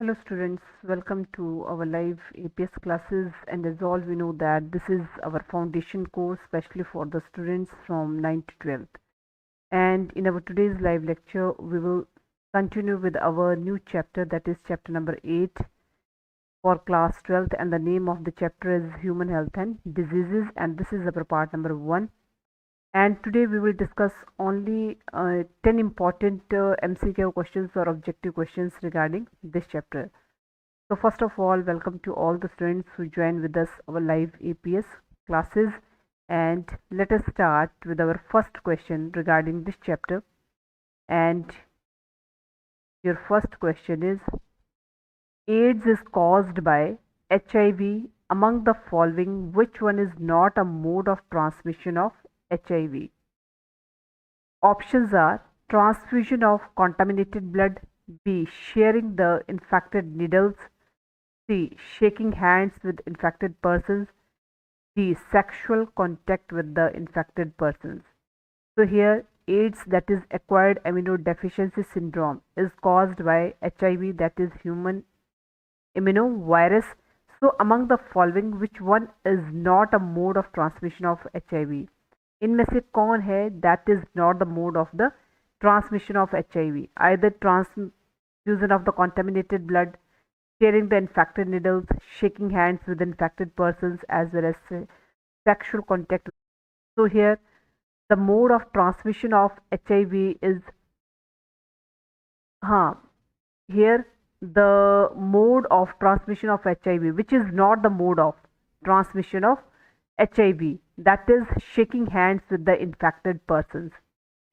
Hello students, welcome to our live APS classes, and as all we know that this is our foundation course especially for the students from 9th to 12th. And in our today's live lecture we will continue with our new chapter, that is chapter number 8 for class 12th, and the name of the chapter is Human Health and Diseases, and this is our part number 1. And today we will discuss only 10 important MCQ questions or objective questions regarding this chapter. So first of all, welcome to all the students who join with us our live APS classes, and let us start with our first question regarding this chapter. And your first question is, AIDS is caused by HIV. Among the following, which one is not a mode of transmission of HIV? Options are transfusion of contaminated blood, B. sharing the infected needles, C. shaking hands with infected persons, D. sexual contact with the infected persons. So here AIDS, that is acquired immunodeficiency syndrome, is caused by HIV, that is human immunovirus. So among the following, which one is not a mode of transmission of HIV? इनमें से कौन है that is not the mode of the transmission of HIV? Either transfusion of the contaminated blood, sharing the infected needles, shaking hands with infected persons, as well as sexual contact. So here the mode of transmission of HIV is here the mode of transmission of HIV, which is not the mode of transmission of HIV, that is shaking hands with the infected persons.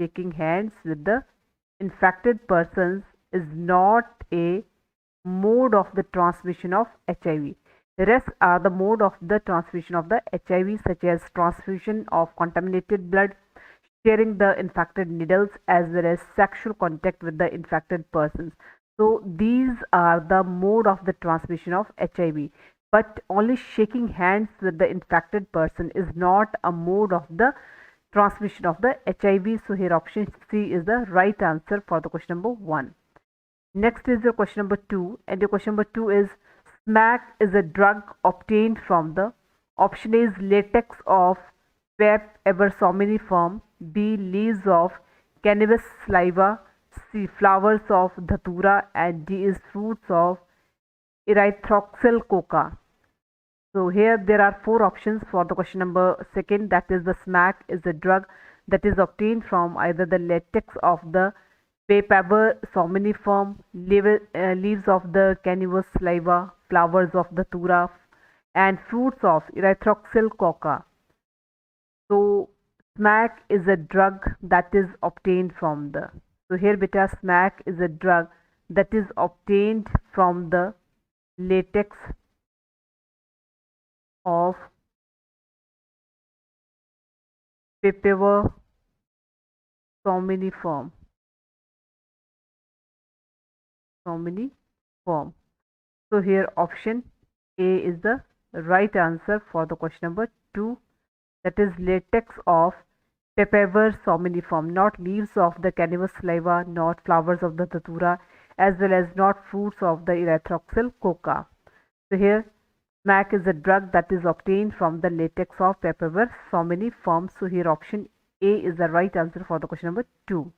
Shaking hands with the infected persons is not a mode of the transmission of HIV. The rest are the mode of the transmission of the HIV, such as transfusion of contaminated blood, sharing the infected needles, as well as sexual contact with the infected persons. So these are the mode of the transmission of HIV, but only shaking hands with the infected person is not a mode of the transmission of the HIV. So here option C is the right answer for the question number 1. Next is your question number 2, and your question number 2 is, smack is a drug obtained from the, option A is latex of Pep eversomniferum, B leaves of cannabis saliva, C flowers of dhatura, and D is fruits of erythroxyl coca. So here there are 4 options for the question number 2, that is the smack is a drug that is obtained from either the latex of the Papaver somniferum, leaves of the cannabis saliva, flowers of the dhatura, and fruits of erythroxyl coca. So smack is a drug that is obtained from the, so here beta smack is a drug that is obtained from the latex of Papaver somniferum. So here option A is the right answer for the question number 2, that is latex of Papaver somniferum, not leaves of the cannabis saliva, not flowers of the dhatura, as well as not fruits of the erythroxyl coca. So here smack is a drug that is obtained from the latex of Papaver somniferum. So here option A is the right answer for the question number 2.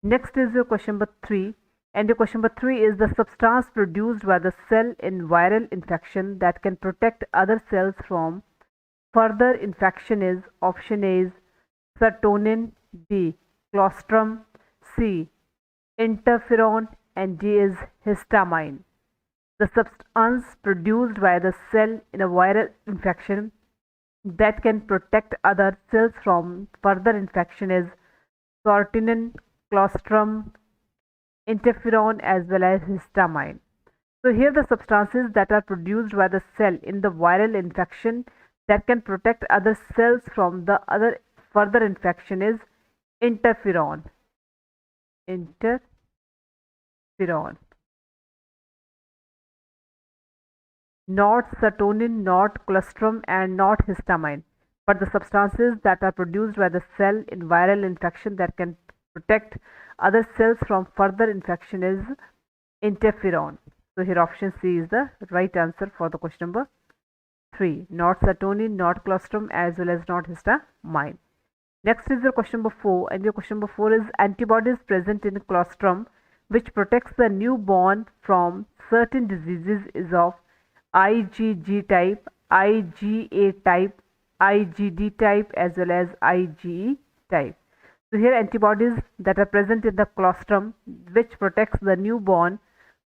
Next is your question number 3, and your question number 3 is, the substance produced by the cell in viral infection that can protect other cells from further infection is, option A is serotonin, B colostrum, C interferon, and D is histamine. The substance produced by the cell in a viral infection that can protect other cells from further infection is serotonin, colostrum, interferon, as well as histamine. So here the substances that are produced by the cell in the viral infection that can protect other cells from the other further infection is interferon. Not serotonin, not colostrum, and not histamine, but the substances that are produced by the cell in viral infection that can protect other cells from further infection is interferon. So here option C is the right answer for the question number 3. Not serotonin, not colostrum, as well as not histamine. Next is your question number 4, and your question number 4 is antibodies present in colostrum which protects the newborn from certain diseases is of IgG type, IgA type, IgD type, as well as IgE type. So here antibodies that are present in the colostrum which protects the newborn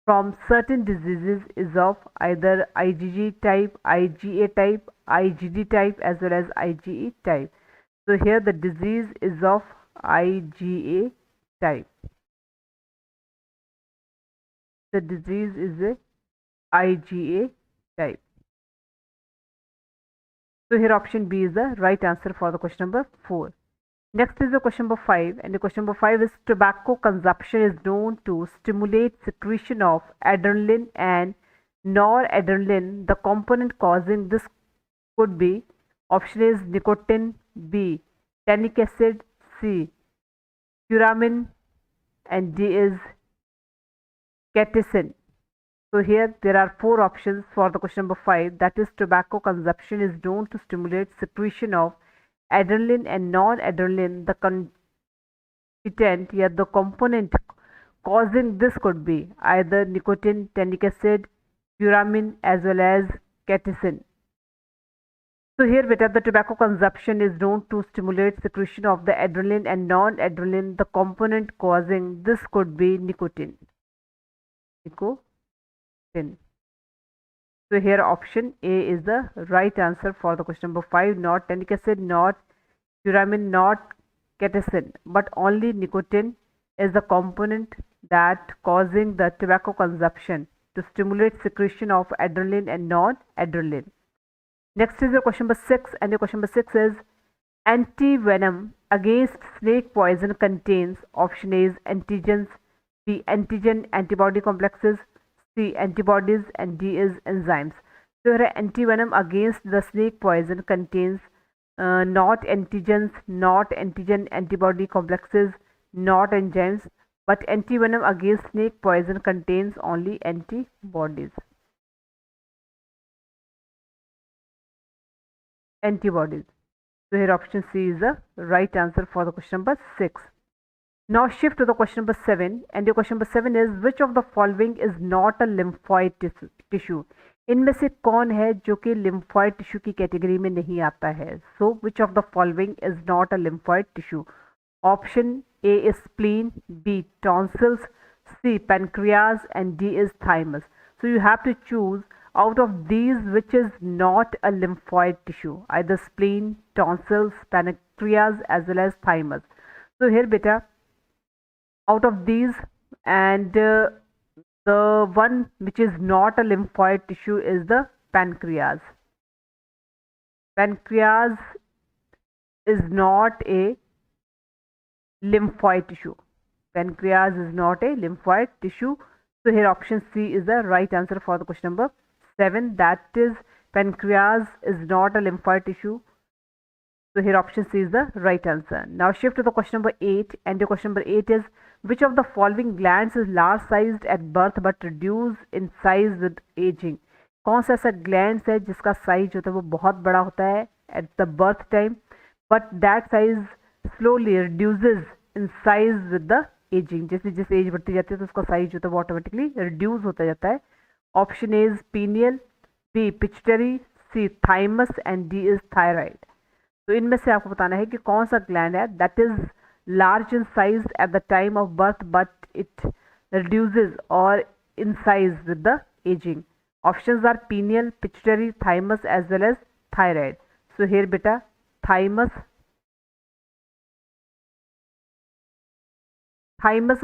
from certain diseases is of either IgG type, IgA type, IgD type, as well as IgE type. So here the disease is of IgA type. The disease is a IgA type. So here option B is the right answer for the question number 4. Next is the question number 5, and the question number 5 is tobacco consumption is known to stimulate secretion of adrenaline and noradrenaline. The component causing this could be option A is nicotine, B tannic acid, C curamin, and D is catechin. So here there are 4 options for the question number 5, that is tobacco consumption is known to stimulate secretion of adrenaline and noradrenaline. The constituent, the component causing this could be either nicotine, tannic acid, curamin, as well as catechin. So here beta, the tobacco consumption is known to stimulate secretion of the adrenaline and noradrenaline. The component causing this could be nicotine. So here option A is the right answer for the question number 5. Not tannic acid, not curamin, not catechin, but only nicotine is the component that causing the tobacco consumption to stimulate secretion of adrenaline and non-adrenaline. Next is your question number 6, and your question number 6 is antivenom against snake poison contains option A is antigens, B antigen antibody complexes, C antibodies, and D is enzymes. So here antivenom against the snake poison contains not antigens, not antigen antibody complexes, not enzymes, but antivenom against snake poison contains only antibodies. Antibodies. So here option C is the right answer for the question number 6. Now shift to the question number 7, and your question number 7 is which of the following is not a lymphoid tissue? इनमें से कौन है जो कि lymphoid tissue की category में नहीं आता है? So which of the following is not a lymphoid tissue? Option A is spleen, B tonsils, C pancreas, and D is thymus. So you have to choose out of these which is not a lymphoid tissue, either spleen, tonsils, pancreas, as well as thymus. So here beta, out of these, and the one which is not a lymphoid tissue is the pancreas. Pancreas is not a lymphoid tissue. Pancreas is not a lymphoid tissue. So here option C is the right answer for the question number 7. That is, pancreas is not a lymphoid tissue. So here option C is the right answer. Now shift to the question number 8, and the question number 8 is which of the following glands is large sized at birth but reduce in size with aging? कौन सा ऐसा glands है जिसका size होता है वो बहुत बड़ा होता है at the birth time, but that size slowly reduces in size with the aging. जैसे जैसे एज बढ़ती जाती है तो उसका साइज होता है वो ऑटोमेटिकली रिड्यूस होता जाता है. Option A is pineal, B pituitary, C thymus, and D is thyroid. तो इनमें से आपको बताना है कि कौन सा ग्लैंड है that is large in size at the time of birth but it reduces or in size with the aging. Options are pineal, pituitary, thymus, as well as thyroid. So here beta, thymus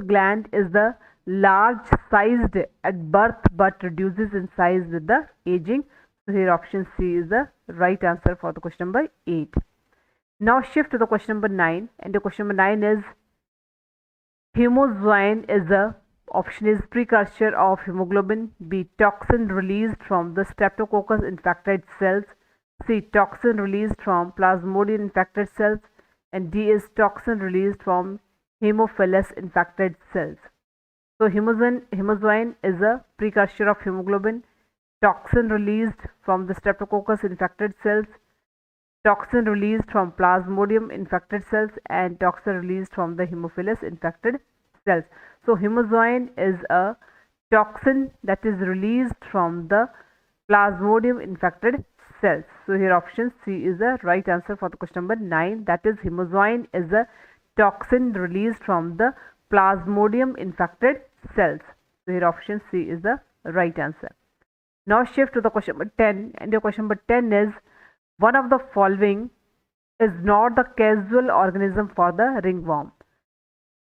gland is the large sized at birth but reduces in size with the aging. So here option C is the right answer for the question number 8. Now shift to the question number 9, and the question number 9 is hemoglobin is the option is precursor of hemoglobin, B toxin released from the Streptococcus infected cells, C toxin released from Plasmodium infected cells, and D is toxin released from Haemophilus infected cells. So hemozoin is a precursor of hemoglobin. Toxin released from the Streptococcus infected cells, toxin released from Plasmodium infected cells, and toxin released from the Haemophilus infected cells. So hemozoin is a toxin that is released from the Plasmodium infected cells. So here option C is the right answer for the question number 9. That is, hemozoin is a toxin released from the Plasmodium infected cells. So here option C is the right answer. Now shift to the question number 10, and your question number 10 is, one of the following is not the causal organism for the ringworm.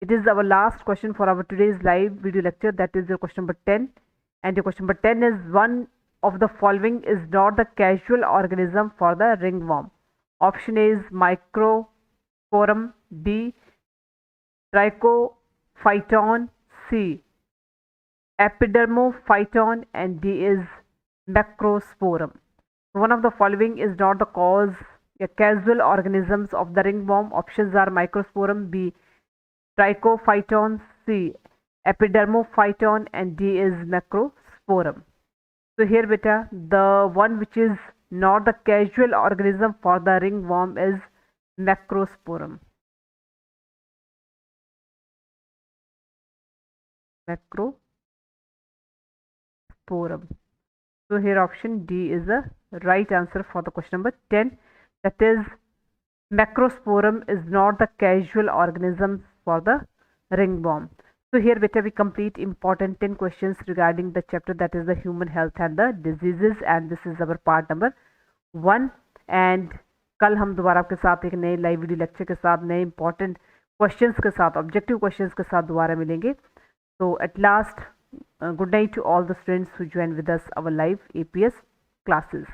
It is our last question for our today's live video lecture. That is your question number 10, and your question number 10 is, one of the following is not the causal organism for the ringworm. Option A is microsporum, B trichophyton, C epidermophyton, and D is macrosporum. One of the following is not the causal organisms of the ringworm. Options are microsporum, B trichophyton, C epidermophyton, and D is macrosporum. So here beta, the one which is not the causal organism for the ringworm is macrosporum. Macrosporum. So here option D is the right answer for the question number 10. That is, macrosporum is not the causal organism for the ringworm. So here beta we complete important 10 questions regarding the chapter, that is the human health and the diseases, and this is our part number 1. And कल हम दोबारा आपके साथ एक नए live video lecture के साथ नए इंपॉर्टेंट क्वेश्चंस के साथ, ऑब्जेक्टिव क्वेश्चंस के साथ दोबारा मिलेंगे. So at last, good night to all the students who joined with us our live APS classes.